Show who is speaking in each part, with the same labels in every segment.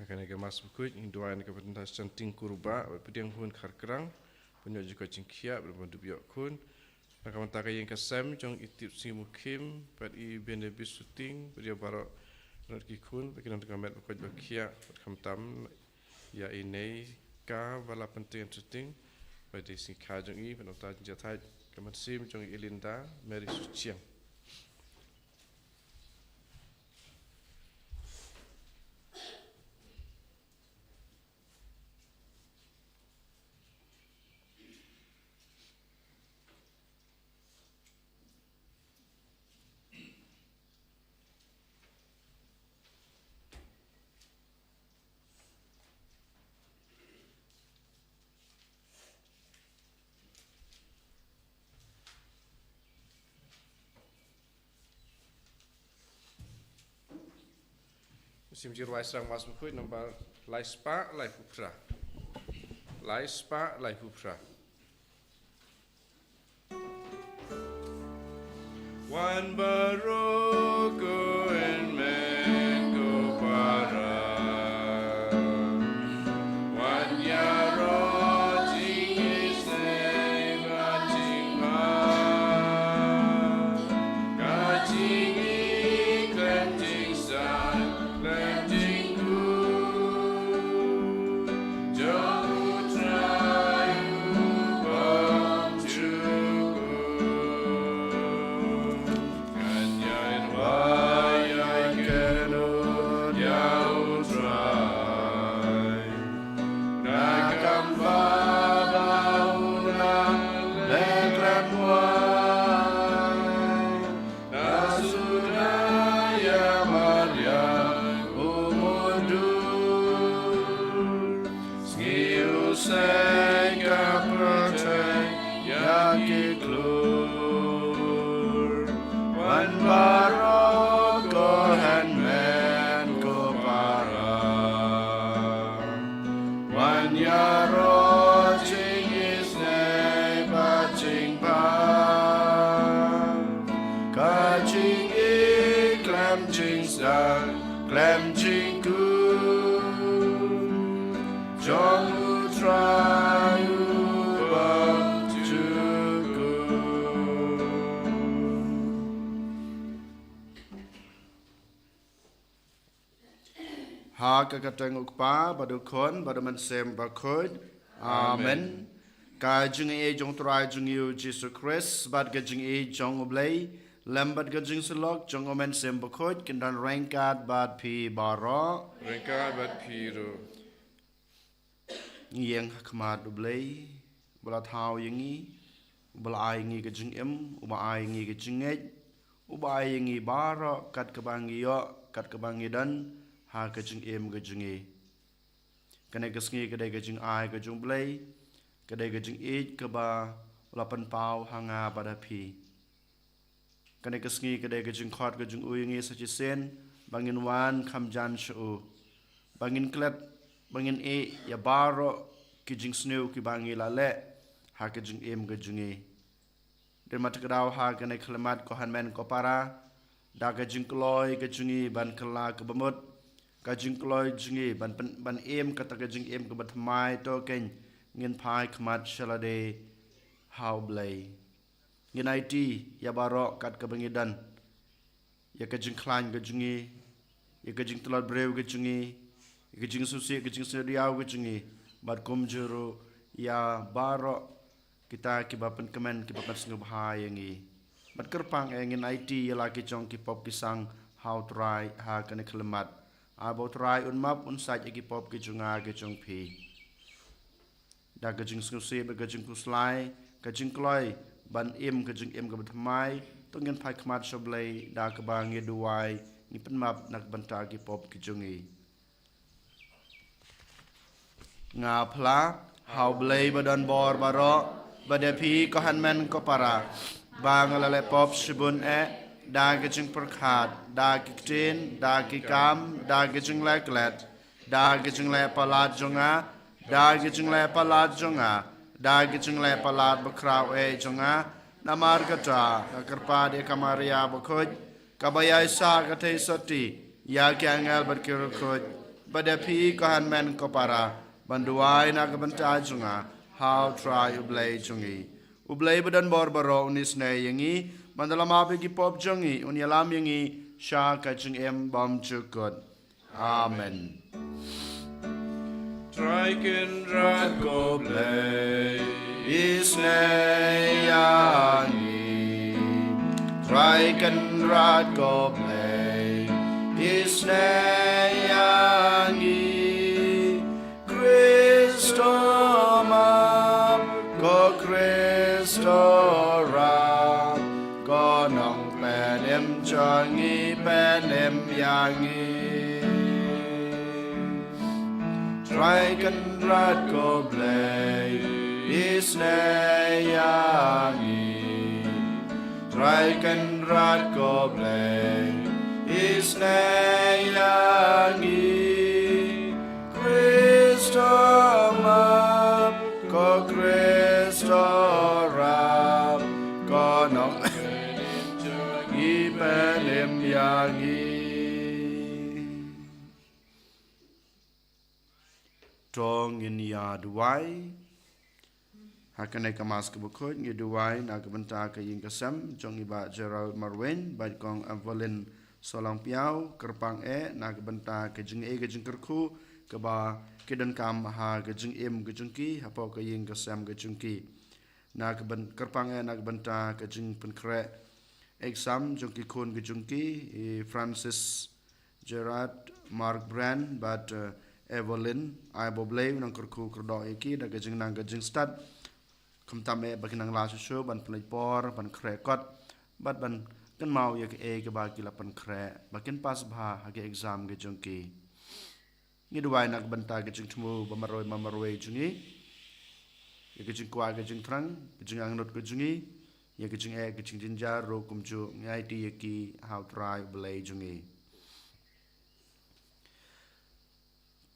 Speaker 1: Akan ada mas bukut induan ke pentas canting kurba pediang pun karkerang punya juga cingkia berbentuk biak kun akan mentaka yang kesem jong itip si mukim pada i benebis syuting dia barok nak kikun bagi nanti kamet bukut bakia berkamtam ya ini ka bala penting syuting pada si kajong i penonton jatai kamet sim jong ilinda Mary Suciang. Musim jirwai serang mas bukut nombor Laispa Laifupra. Laispa Laifupra. Wan baroku en mengo para wan yaro jingis nema jingma kajingi klem jingsan klem jingku jauh trayu bom cuku kanyain wayai kenut jauh trai nakam babauna lekrem wai nasudaya maryam umudur skiu sengka percay yakiklur wan barok kohen men ko para wan yaro ching isne baching pa kaching I klem ching sang klem ching ku jong utrayu bang cuku.
Speaker 2: Ha kakateng ukpa badukon badaman sem bakod. Amen. Ka jing e jong trai jing yu Jesus Christ bad ka jing e jong oblay lambat ka jing selok jong omen sem bakod kindan rangkat bad pi baro
Speaker 1: Rengka bat piro
Speaker 2: yang hakmat oblay bala thau yangi bala ai ngi ka jing em uba ai ngi ka jing e uba ai ngi baro kat ka bangi yo kat ka bangi dan ha ka jing em ka jing e kane ka sngi ka dai ka jing ai ka jing blay kadai ka jing it ka ba lapan pau hanga pada pi kane ka sngi kadai ka jing khot ka jing uyingi sa chi sen bangin wan kham jan shu bangin klet bangin e ya baro ki jing snew ki bangi la le ha ka jing em ka jing e den mat ka daw ha kane klemat ko han men ko para da ka jing kloy ka jing e ban kala ka bamut ka jing kloy jing e ban em ka ta ka jing em ka bat mai to ken ngin pai khmat shalade how blay ngin IT ya baro kat ka bangidan ya ka jing klan ka jingi ya ka jing tlat brew ka jingi ya ka jing susi ka jing seriau ka jingi bad kum juru ya baro kita ki bapan kemen ki bapan sngub hai yangi bad kerpang ngin IT ya laki jong ki pop ki sang how try ha ka ne klemat abo try un map un saj ki pop ki junga ki jong pi da ka jing snguse ba ka jing kuslai ka jing kloi ban em ka jing em ka batmai to ngin phai khmat shoblai da ka ba nge duwai ni pen map nak banta ki pop ki jungi nga phla how blai badan bor baro badapi ko hanmen ko para bang lale pop shibun e da ka jing perkhat da ki tin da ki kam da ka jing la klet da ka jing la palat jonga da gijing le palat jonga da gijing le palat bakraw e jonga namar kata karpa de kamaria bakhoj kabaya sa kate soti ya kyangel barkir khoj pada pi kahan men ko para banduai na kabanta junga how try ublay jungi ublay badan bor baro unis na yangi mandalama bigi pop jungi unyalam yangi sha ka jung em bom chukot amen Triken rad go blay isne yangi Triken rad go blay isne yangi Christo ma go Christo ra go nong penem changi penem yangi Triken rad go blay isne yangi Triken rad go blay isne yangi Christo ma ko Christo ra ko nong ipenem yangi Tong in ya duai hakanai kamas ke bukut ngi duai na kebenta ke ying kesem jong iba Gerald Marwen bait kong Evelyn Solang Piau kerpang na kebenta ke jing ke jing kerku ke ba ke dan kam ha ke jing ke jing ki hapo ke ying kesem ke jing ki na keben kerpang na kebenta ke jing penkre exam jong ki kun ke jing ki Francis Gerard Mark Brand but Evelyn ai boblay nang kerku kerdo iki da gajing nang gajing stad kum tame bagi nang la su ban pelipor ban krekot bat ban kan mau ya ke ke bagi la pan kre bakin pas bha ha ke exam ge jongki ni duai nak benta gajing tumu mamaroi jungi ya gajing kwa gajing trang gajing angnot gajungi ya gajing gajing jinjar ro kumju ngai ti yaki how try blay jungi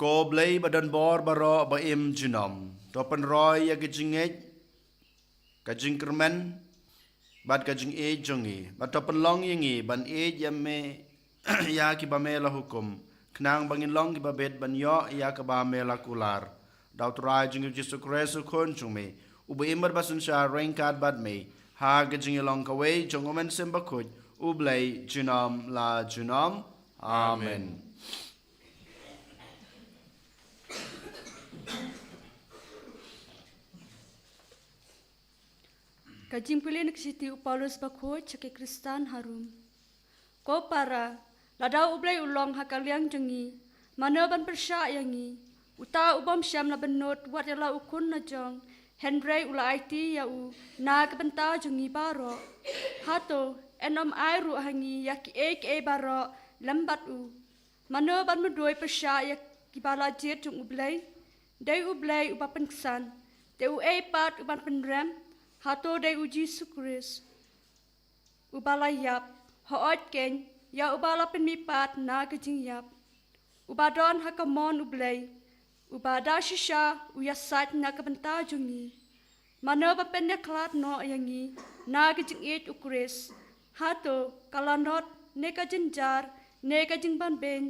Speaker 2: Ko blay badan bor baro ba im jinom topan roy ya gajing kajing kermen bat kajing jongi bat topan long yangi ban ya me ya ki ba mela hukum knang bangin long ki ba bet ban yo ya ka ba mela kular daw try jing Jesu Christ kon chume uba imbar basun sha rain card bat me ha gajing long ka way jongomen simba kut ublay jinom la jinom amen
Speaker 3: Kajing pilih nak siti Paulus bakut cakap Kristan harum. Ko para ladau ublay ulong hakaliang jengi mana ban persya yangi uta ubam syam la benot wat yala ukun na jong Henry ula IT ya u na kebenta jengi baro hato enom ai ru hangi yak e baro lambat u mana ban medoi persya yak kibala jet jong ublay dai ublay uba penksan dai pat uban penram hato dai uji sukris ubala yap hoot ken ya ubala penmipat na kejing yap ubadon hakamon ublay ubada shisha uyasat na kabenta jungi mana bapende klat no yangi na kejing ukris hato kalanot ne kajing jar ne kajing banben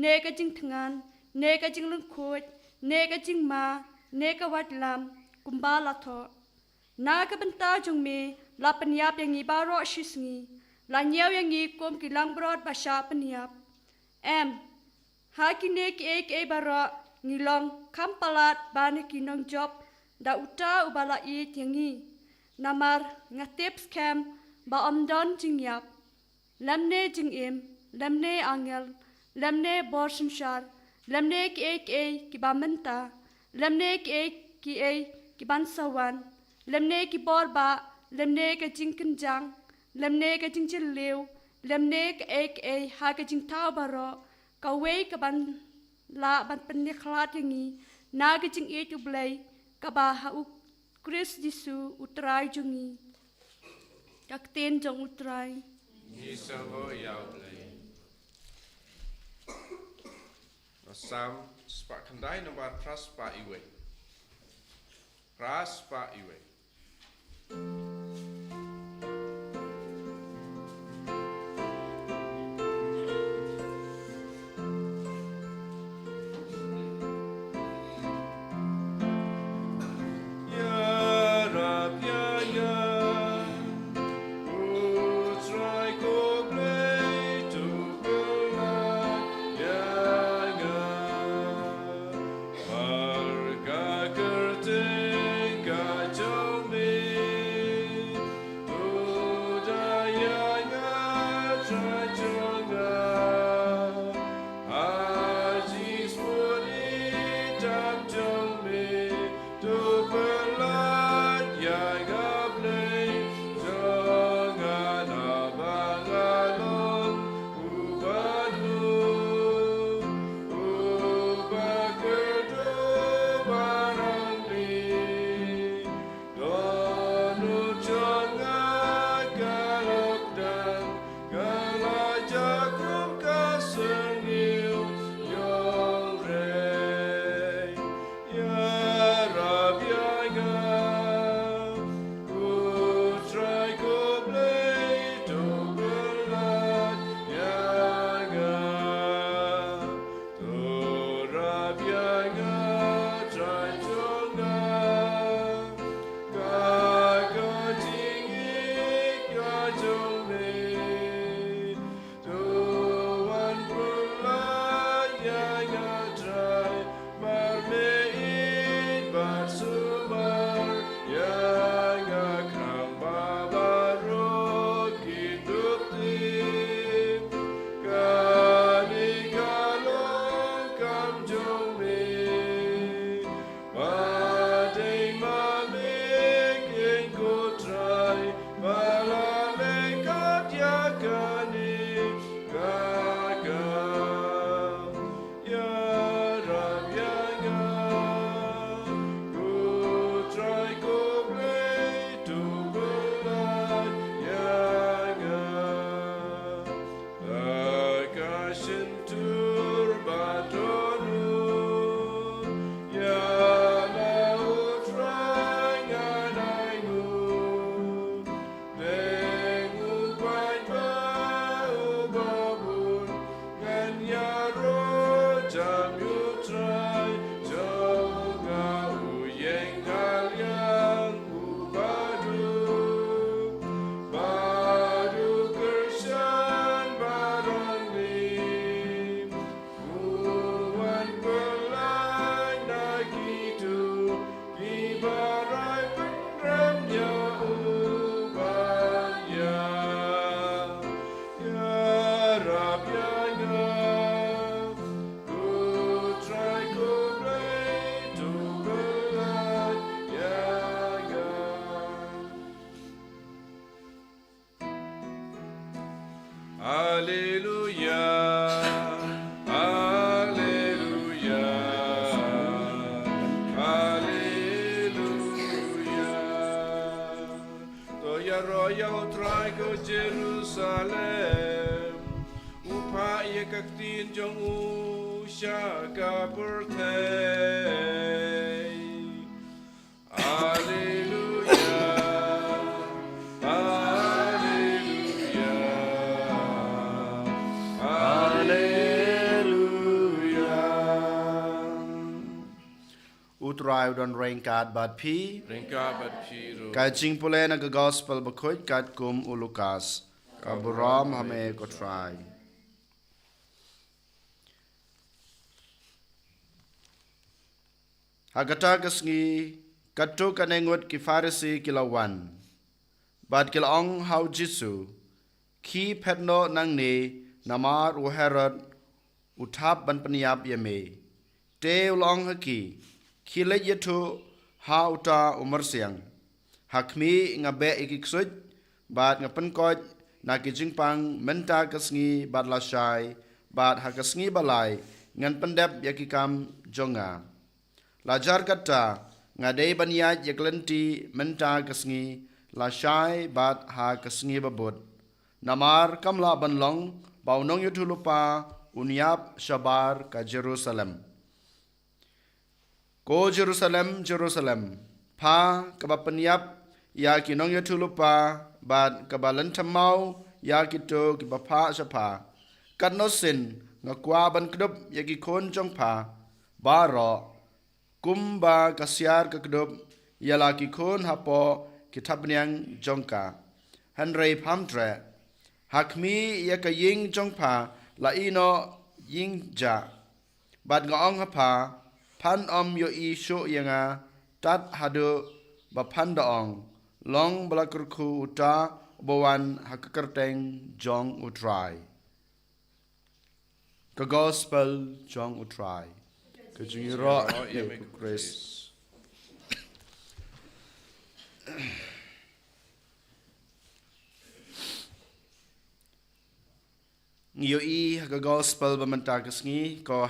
Speaker 3: ne kajing tengan ne kajing lengkut ne kajing ma ne kawatlam kumbala tho na kabenta jung me la penyap yang ibaro shisngi la nyaw yang kom kilang brod basha penyap hakine ke baro ngilong kampalat bane kinong job da uta ubala i yangi namar ngatep scam ba omdon jingyap lamne jingim lamne angel lamne borshar lamne ke ki bamenta lamne ke ki bansawan lemne ki borba lemne ka jing kenjang lemne ka jing chiliu lemne ka ha ka jing tau baro ka we ka ban la ban penne khlat yangi na ka jing ublay ka ba ha u Chris Jesu utrai jungi yak ten jong utrai
Speaker 1: ni so ya ublay Sam spa kandai nomor pras pa iwe Alleluia, Alleluia, Alleluia. Toya royal trigo Jerusalem, upaya kaktin jong usha kapertei. Alleluia, Alleluia, Alleluia.
Speaker 2: Utrai udon rain kat bat pi.
Speaker 1: Ringka bat piro.
Speaker 2: Ka jing pule na ka gospel bakoy kat kum ulukas. Ka buram hame ko try. Hagata kasngi katu kanengut ki farisi kilawan. Bad kilaong hau jisu. Ki petno nang ne namar u herod utap ban peniap yame. Te ulong haki. Kilet yetu ha uta umar siang. Hakmi ngabe ikiksud. Bad ngapenkot na kijingpang menta kasngi bad lasai. Bad hakasngi balai. Ngan pendep yakikam jonga. Lajar kata ngadai baniat yaklenti menta kasngi lasai bat ha kasngi babut. Namar kamla banlong baunong yutu lupa uniap syabar ka Jerusalem. Ko Jerusalem, Jerusalem, pa kaba peniap ya kinong yutu lupa bat kaba lentamau ya kito kibapa sapa. Katnosin ngakwa ban kedop ya kikon jong pa baro kumba kasyar kekedup ialah kikun hapo kitabnyang jongka. Henry pamtre hakmi ia ka ying jongpa la ino ying ja. Bad ngaong hapa pan om yo isu yanga tat hadu bapan daong long balakurku uta bawan hakakerteng jong utrai. Ke gospel jong utrai. Kejungira ya Kris. Ngiyoi haga gospel bamenta kesngi ko